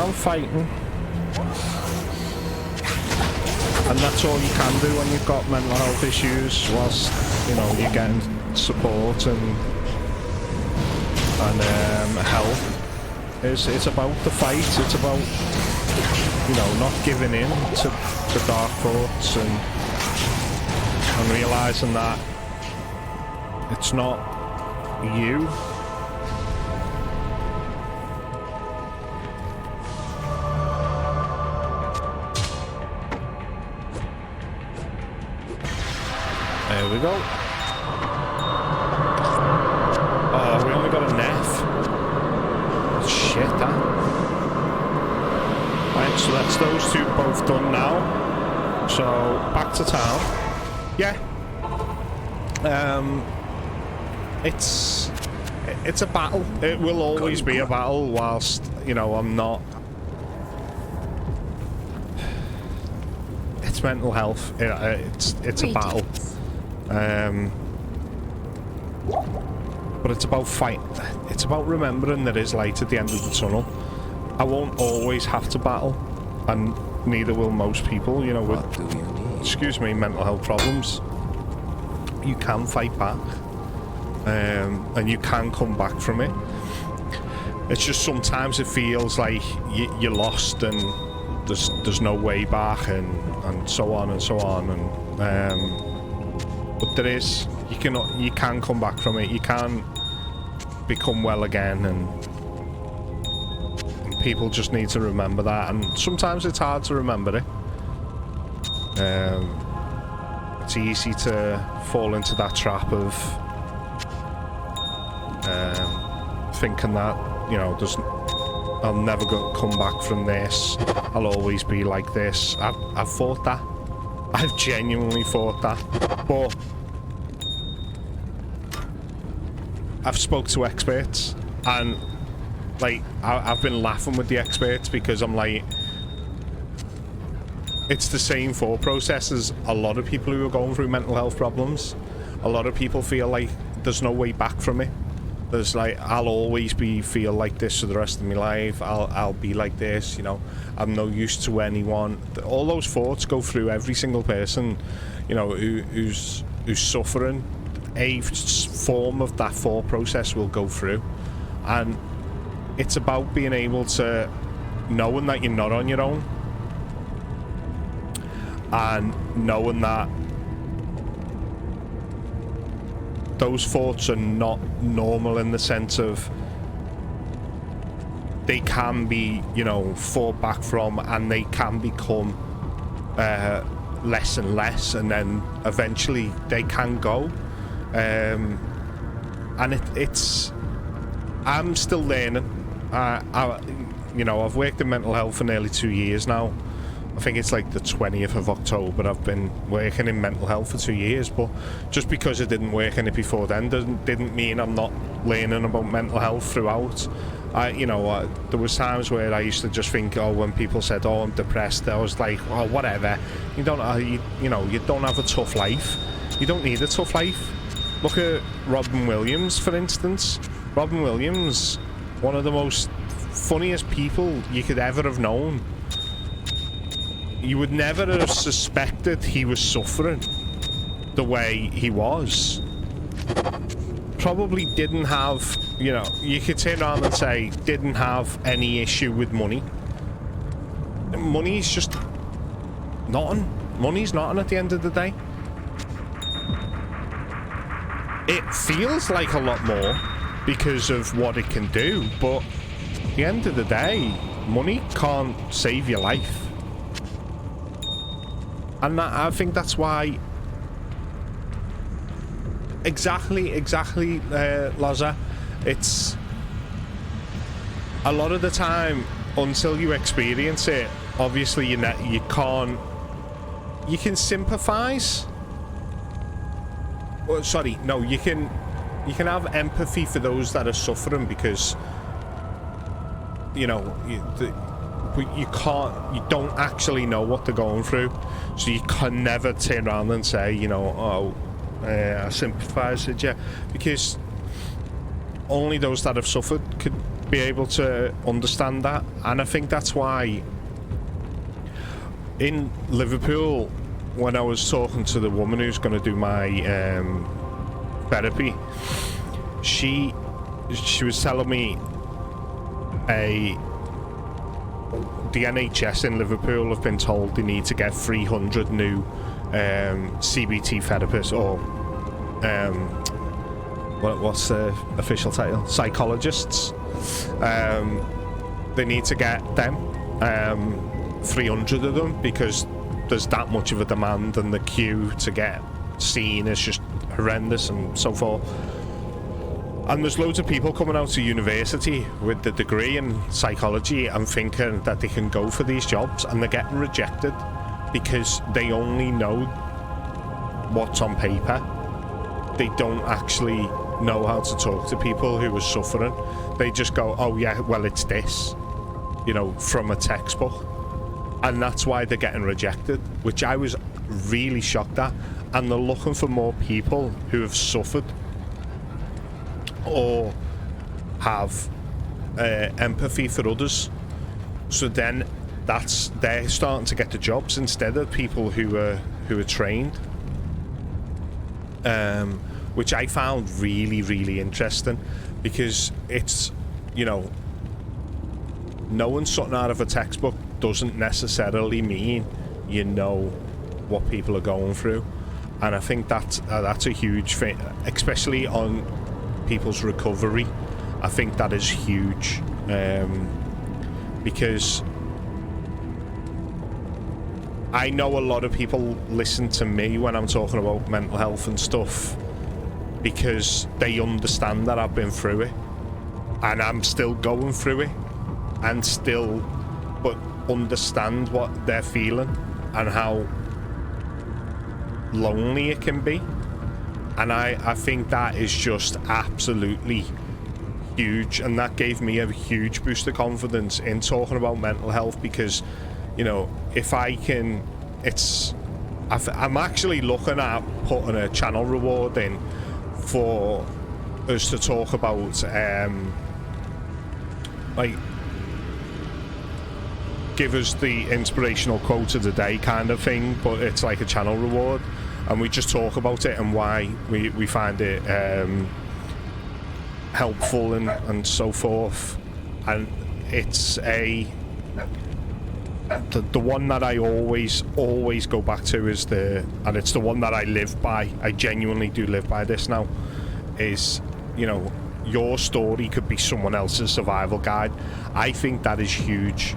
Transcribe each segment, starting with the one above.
around fighting. And that's all you can do when you've got mental health issues, whilst, you know, you're getting support and help. It's about the fight, it's about, you know, not giving in to dark thoughts and realising that it's not you. There we go. Oh, we only got a Neff. Shit, that. Right, so that's those two both done now. So, back to town. Yeah. It's a battle. It will always be a battle whilst, you know, I'm not... It's mental health. It's a battle. But it's about fight. It's about remembering there is light at the end of the tunnel. I won't always have to battle, and neither will most people, you know, with, excuse me, mental health problems. You can fight back, and you can come back from it. It's just sometimes it feels like you're lost and there's no way back, and so on and so on, and but there is. You can come back from it. You can become well again, and people just need to remember that. And sometimes it's hard to remember it. It's easy to fall into that trap of thinking that, you know, I'll never come back from this. I'll always be like this. I've fought that. I've genuinely fought that, but I've spoke to experts, and like I've been laughing with the experts because I'm like, it's the same thought process as a lot of people who are going through mental health problems. A lot of people feel like there's no way back from it. There's like, I'll always feel like this for the rest of my life. I'll be like this, you know. I'm no use to anyone. All those thoughts go through every single person, you know, who's suffering. A form of that thought process will go through, and it's about being able to knowing that you're not on your own, and knowing that those thoughts are not normal in the sense of they can be, you know, fought back from, and they can become less and less, and then eventually they can go. And it's I'm still learning. You know, I've worked in mental health for nearly 2 years now. I think it's like the 20th of October I've been working in mental health for 2 years, but just because I didn't work in it before then didn't mean I'm not learning about mental health throughout. There was times where I used to just think, oh, when people said, oh, I'm depressed, I was like, oh, whatever. You don't have a tough life. You don't need a tough life. Look at Robin Williams, for instance. Robin Williams, one of the most funniest people you could ever have known. You would never have suspected he was suffering the way he was. Probably didn't have, you know, you could turn around and say, didn't have any issue with money. Money's just nothing. Money's nothing at the end of the day. It feels like a lot more because of what it can do, but at the end of the day, money can't save your life. And I think that's why... Exactly, Laza. It's... A lot of the time, until you experience it, obviously you can't... You can sympathise. Well, sorry, no, you can have empathy for those that are suffering because, you know, you don't actually know what they're going through, so you can never turn around and say, you know, oh, I sympathise with you, because only those that have suffered be able to understand that. And I think that's why in Liverpool, when I was talking to the woman who's going to do my therapy, she was telling me the NHS in Liverpool have been told they need to get 300 new CBT therapists, or what's the official title? Psychologists. They need to get them, 300 of them, because there's that much of a demand, and the queue to get seen is just horrendous and so forth. And there's loads of people coming out of university with the degree in psychology and thinking that they can go for these jobs, and they're getting rejected because they only know what's on paper. They don't actually know how to talk to people who are suffering. They just go, oh yeah, well it's this, you know, from a textbook. And that's why they're getting rejected, which I was really shocked at. And they're looking for more people who have suffered or have empathy for others. So then they're starting to get the jobs instead of people who are trained, which I found really, really interesting, because it's, you know, knowing something out of a textbook doesn't necessarily mean you know what people are going through. And I think that's a huge thing, especially on people's recovery. I think that is huge, because I know a lot of people listen to me when I'm talking about mental health and stuff because they understand that I've been through it, and I'm still going through it, and still but understand what they're feeling and how lonely it can be. And I think that is just absolutely huge, and that gave me a huge boost of confidence in talking about mental health, because, you know, if I can, I'm actually looking at putting a channel reward in for us to talk about, like, give us the inspirational quote of the day kind of thing, but it's like a channel reward, and we just talk about it and why we find it helpful and so forth. And it's the one that I always go back to is and it's the one that I live by. I genuinely do live by this now, is, you know, your story could be someone else's survival guide. I think that is huge.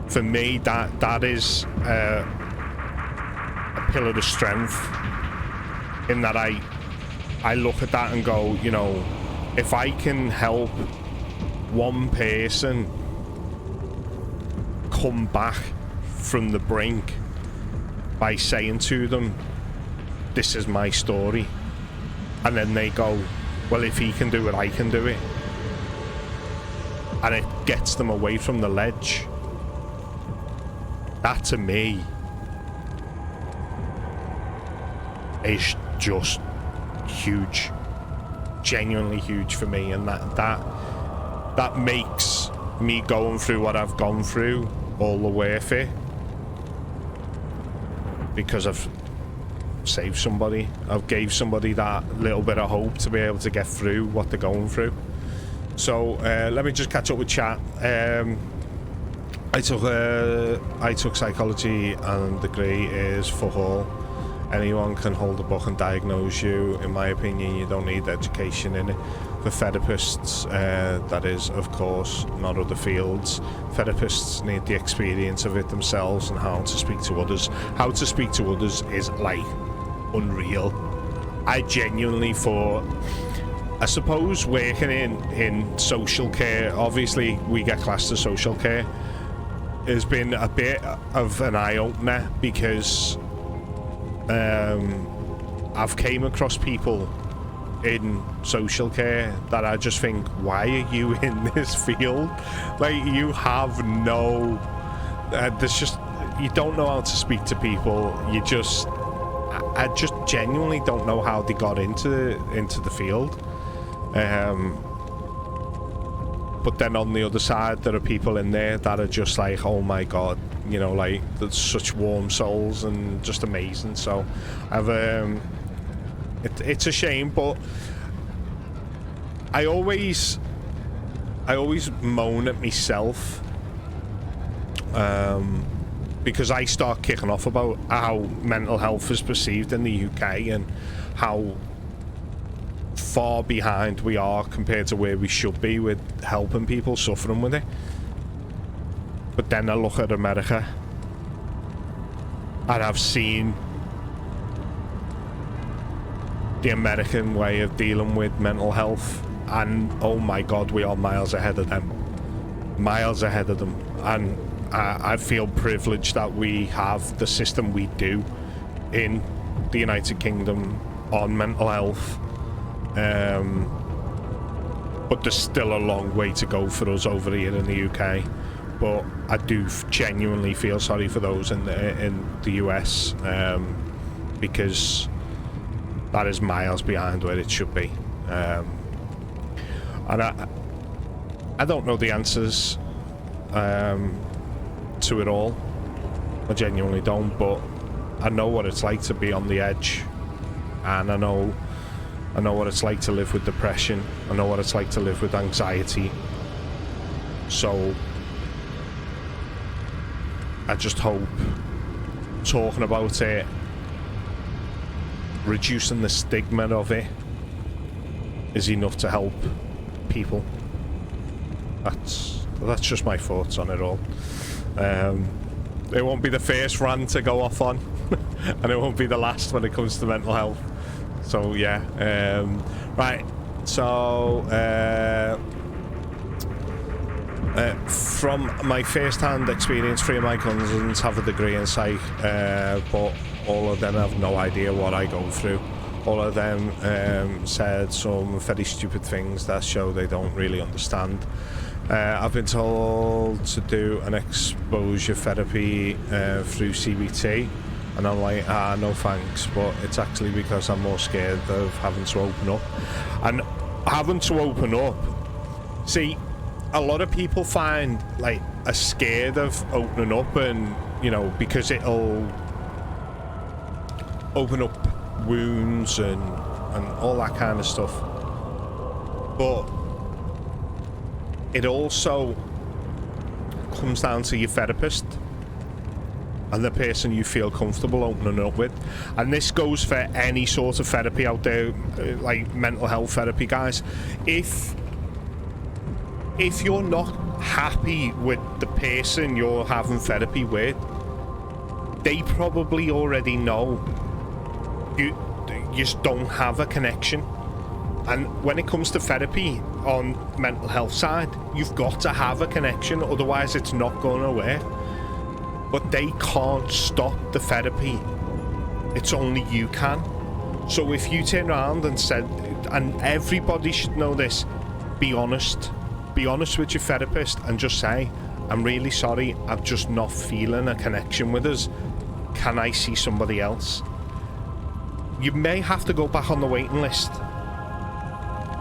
For me, that is a pillar of strength, in that I look at that and go, you know, if I can help one person come back from the brink by saying to them, this is my story, and then they go, well, if he can do it, I can do it, and it gets them away from the ledge. That to me is just huge, genuinely huge for me, and that makes me going through what I've gone through all the worth it, because I've saved somebody, I've gave somebody that little bit of hope to be able to get through what they're going through. So let me just catch up with chat. I took psychology, and the degree is for all. Anyone can hold a book and diagnose you. In my opinion, you don't need education in it. For therapists, that is, of course, not other fields. Therapists need the experience of it themselves and how to speak to others. How to speak to others is, like, unreal. I genuinely thought, I suppose working in social care, obviously we get classed as social care, has been a bit of an eye-opener, because I've came across people in social care that I just think, why are you in this field? Like, you have no there's just, you don't know how to speak to people. You just, I just genuinely don't know how they got into the field. But then on the other side, there are people in there that are just like, oh my god, you know, like, there's such warm souls and just amazing. So I've it's a shame, but I always moan at myself, because I start kicking off about how mental health is perceived in the UK and how far behind we are compared to where we should be with helping people suffering with it. But then I look at America and I've seen the American way of dealing with mental health, and oh my god, we are miles ahead of them. Miles ahead of them. And I feel privileged that we have the system we do in the United Kingdom on mental health. But there's still a long way to go for us over here in the UK. But I do genuinely feel sorry for those in the US, because that is miles behind where it should be. And I don't know the answers to it all. I genuinely don't, but I know what it's like to be on the edge, and I know what it's like to live with depression. I know what it's like to live with anxiety. So I just hope talking about it, reducing the stigma of it, is enough to help people. That's just my thoughts on it all. It won't be the first rant to go off on, and it won't be the last when it comes to mental health. So yeah, right. So from my first-hand experience, 3 of my cousins have a degree in psych, but all of them have no idea what I go through. All of them said some very stupid things that show they don't really understand. I've been told to do an exposure therapy through CBT, and I'm like, no thanks, but it's actually because I'm more scared of having to open up. And having to open up, see, a lot of people find, like, are scared of opening up, and, you know, because it'll open up wounds and all that kind of stuff. But it also comes down to your therapist and the person you feel comfortable opening up with. And this goes for any sort of therapy out there, like mental health therapy, guys. If you're not happy with the person you're having therapy with, they probably already know you just don't have a connection. And when it comes to therapy on mental health side, you've got to have a connection, otherwise it's not going to work. But they can't stop the therapy. It's only you can. So if you turn around and said, and everybody should know this, be honest. Be honest with your therapist and just say, I'm really sorry, I'm just not feeling a connection with us. Can I see somebody else? You may have to go back on the waiting list,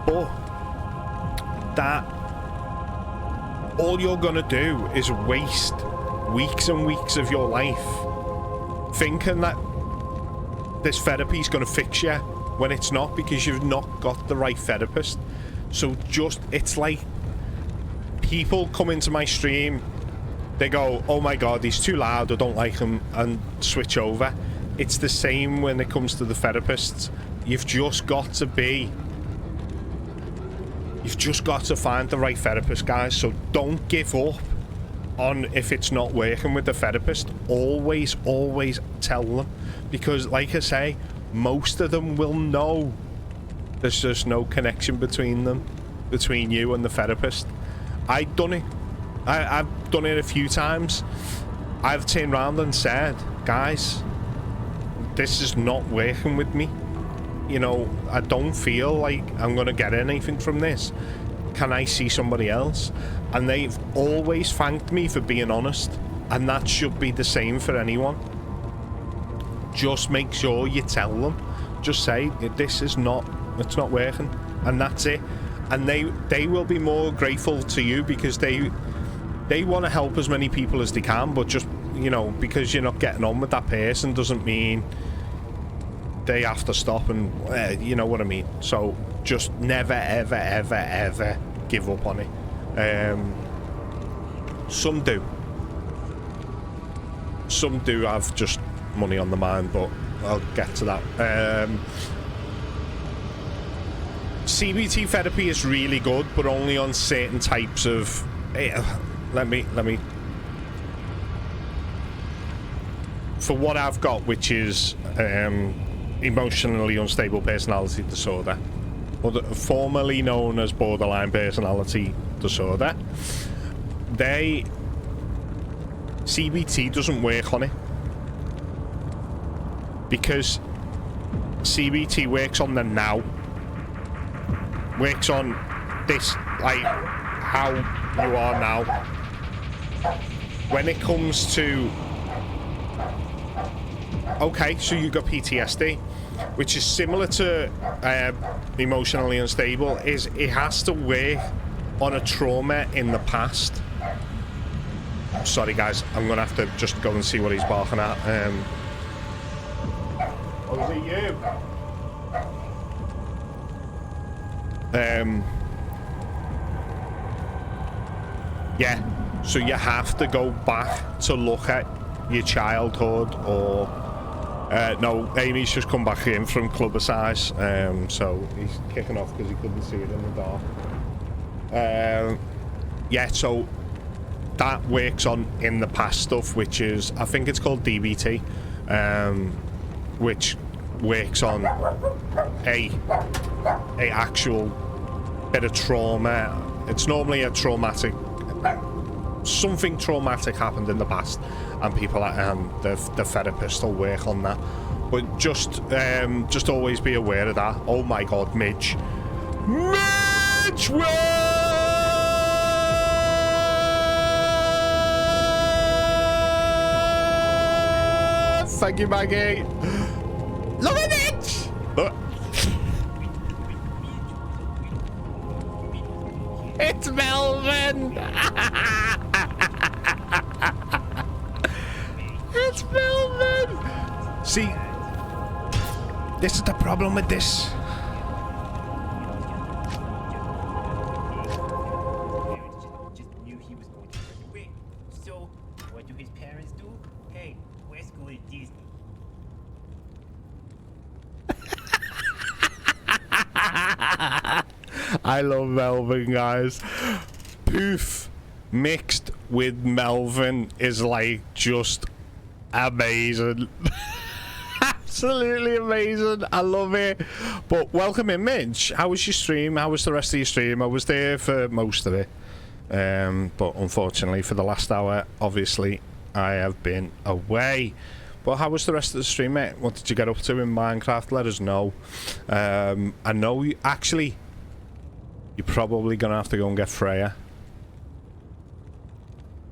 but that, all you're gonna do is waste weeks and weeks of your life thinking that this therapy is gonna fix you when it's not, because you've not got the right therapist. So just, it's like people come into my stream, they go, oh my god, he's too loud, I don't like him, and switch over. It's the same when it comes to the therapists. You've just got to find the right therapist, guys. So don't give up on if it's not working with the therapist. Always tell them, because like I say, most of them will know there's just no connection between you and the therapist. I've done it. I've done it a few times. I've turned around and said, guys, this is not working with me. You know, I don't feel like I'm gonna get anything from this. Can I see somebody else? And they've always thanked me for being honest, and that should be the same for anyone. Just make sure you tell them. Just say, it's not working, and that's it. and they will be more grateful to you because they want to help as many people as they can, but just, you know, because you're not getting on with that person doesn't mean they have to stop, and you know what I mean. So just never ever ever ever give up on it. Some do have just money on the mind, but I'll get to that. CBT therapy is really good, but only on certain types of let me for what I've got, which is emotionally unstable personality disorder, or formerly known as borderline personality disorder. CBT doesn't work on it because CBT works on the now, works on this, like how you are now. When it comes to, okay, so you got PTSD, which is similar to emotionally unstable, is it has to work on a trauma in the past. Sorry guys, I'm gonna have to just go and see what he's barking at. Oh, is it you? Yeah, so you have to go back to look at your childhood, or no, Amy's just come back in from Clubber Size, so he's kicking off because he couldn't see it in the dark. Yeah, so that works on in the past stuff, which is, I think it's called DBT, which works on a actual bit of trauma. It's normally a traumatic, something traumatic happened in the past, and people the therapist will work on that. But just always be aware of that. Oh my God, Midge! Thank you, Maggie. Look at it! Look. It's Melvin! It's Melvin! See, this is the problem with this. Just knew he was going to run away. So, what do his parents do? Hey, let's go to Disney. I love Melvin, guys. Poof mixed with Melvin is like just amazing. Absolutely amazing. I love it. But welcome in, Midge. How was your stream? How was the rest of your stream? I was there for most of it. But unfortunately for the last hour, obviously, I have been away. But how was the rest of the stream, mate? What did you get up to in Minecraft? Let us know. I know you actually, you're probably gonna have to go and get Freya.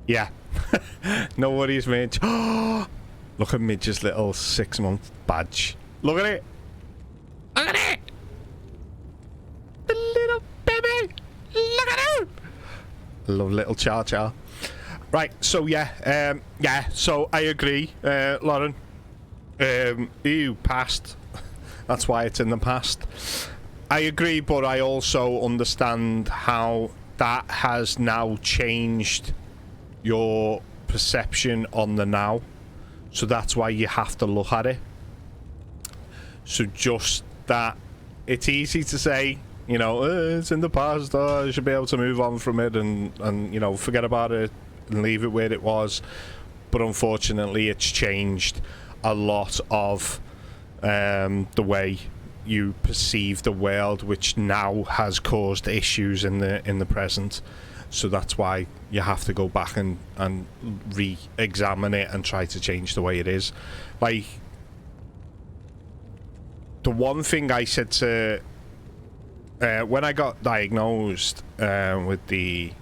Yeah. No worries, Midge. Look at Midge's little 6-month badge. Look at it. Look at it. The little baby. Look at him. I love little Char Char. Right, so yeah, so I agree, Lauren. You passed. That's why it's in the past. I agree, but I also understand how that has now changed your perception on the now. So that's why you have to look at it. So just that, it's easy to say, you know, it's in the past, I should be able to move on from it and you know, forget about it and leave it where it was. But unfortunately, it's changed a lot of the way you perceive the world, which now has caused issues in the present. So that's why you have to go back and re-examine it and try to change the way it is. Like, the one thing I said to when I got diagnosed with the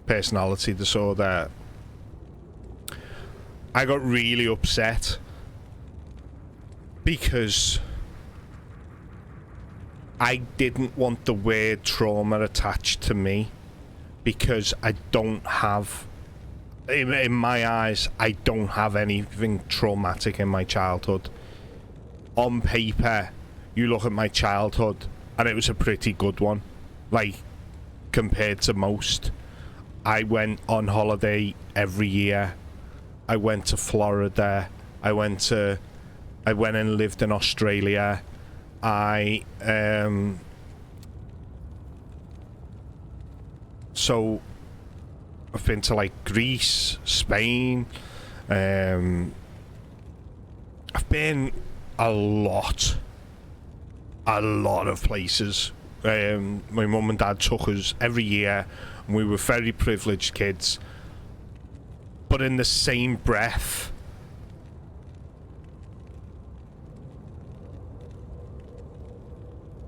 personality disorder, I got really upset because I didn't want the word trauma attached to me because I don't have, in my eyes, I don't have anything traumatic in my childhood. On paper, you look at my childhood and it was a pretty good one, like compared to most. I went on holiday every year. I went to Florida. I went and lived in Australia. So I've been to like Greece, Spain. I've been a lot of places. My mum and dad took us every year, and we were very privileged kids. But in the same breath,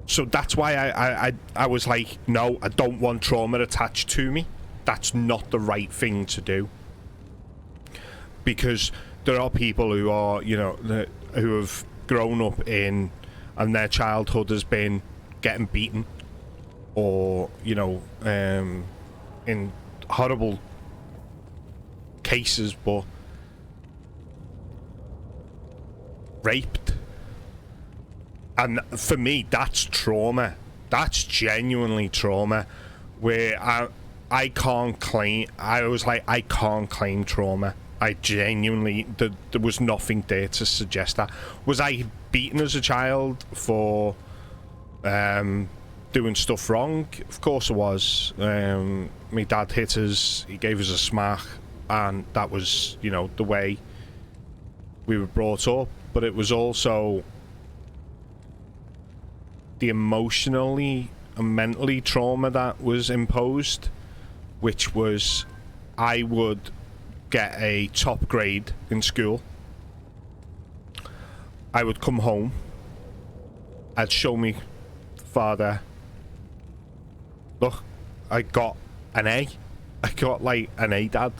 so that's why I was like, no, I don't want trauma attached to me. That's not the right thing to do. Because there are people who are, you know, who have grown up in, and their childhood has been getting beaten, or, you know, in horrible cases, but raped. And for me, that's trauma. That's genuinely trauma. Where I can't claim. I was like, I can't claim trauma. I genuinely, there was nothing there to suggest that. Was I beaten as a child for doing stuff wrong? Of course I was. My dad hit us. He gave us a smack, and that was, you know, the way we were brought up. But it was also the emotionally and mentally trauma that was imposed, which was I would get a top grade in school. I would come home. I'd show me father, look, I got an A. I got like an A, Dad.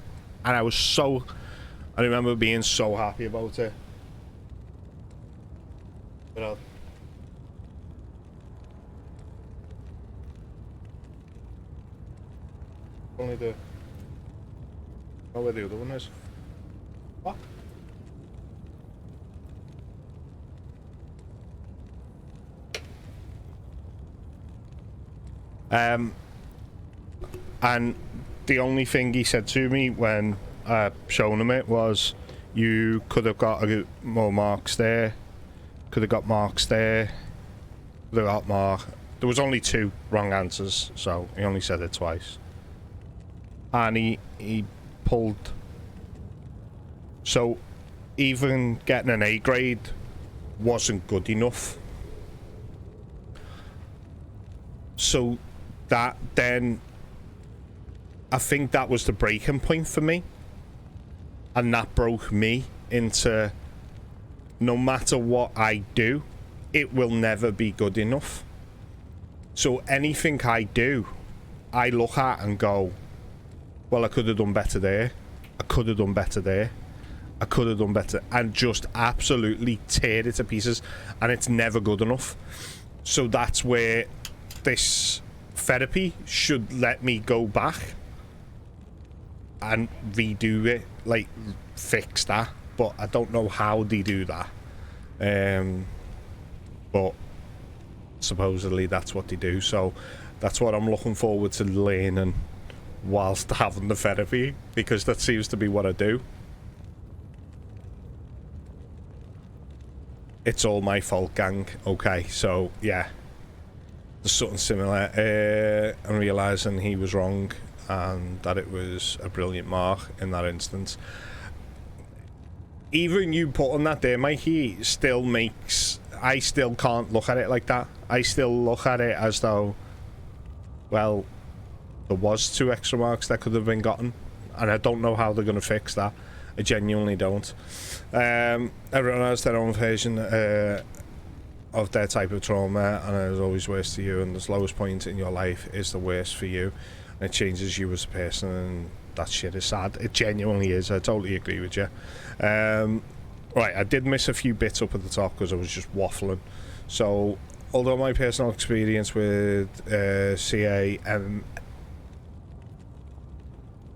And I remember being so happy about it. You know. Only the... Oh, where the other one is. What? And the only thing he said to me when I shown him it was, you could have got more marks there, could have got marks there, could have got mark. There was only 2 wrong answers, so he only said it twice. And he pulled. So even getting an A grade wasn't good enough. So that then, I think that was the breaking point for me. And that broke me into, no matter what I do, it will never be good enough. So anything I do, I look at and go, well, I could have done better there. I could have done better there. I could have done better. And just absolutely tear it to pieces. And it's never good enough. So that's where this therapy should let me go back and redo it, like fix that. But I don't know how they do that. But supposedly that's what they do. So that's what I'm looking forward to learning whilst having the therapy, because that seems to be what I do. It's all my fault, gang. Okay, so yeah, there's something similar. I'm realising he was wrong and that it was a brilliant mark in that instance. Even you putting that there, Mikey, still makes... I still can't look at it like that. I still look at it as though, well, there was 2 extra marks that could have been gotten, and I don't know how they're going to fix that. I genuinely don't. Everyone has their own version of their type of trauma, and it is always worse to you, and the lowest point in your life is the worst for you, and it changes you as a person, and that shit is sad. It genuinely is. I totally agree with you. Right, I did miss a few bits up at the top because I was just waffling. So although my personal experience with CA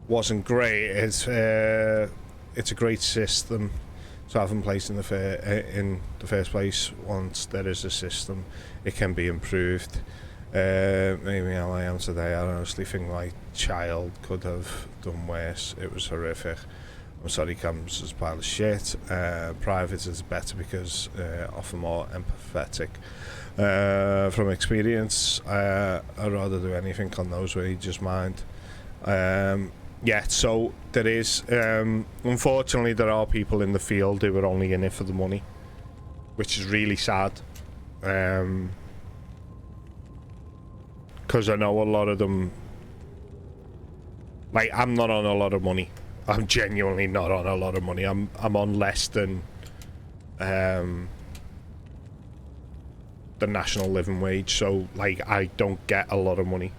wasn't great, it's a great system to have in place in the first place. Once there is a system, it can be improved. Maybe how I am today, I honestly think my child could have done worse. It was horrific. I'm sorry, Cam's is a pile of shit. Private is better because often more empathetic. From experience, I'd rather do anything on those wages, mind. Yeah, so there is, unfortunately, there are people in the field who are only in it for the money, which is really sad. Because I know a lot of them, like, I'm not on a lot of money. I'm genuinely not on a lot of money. I'm on less than the national living wage, so like I don't get a lot of money.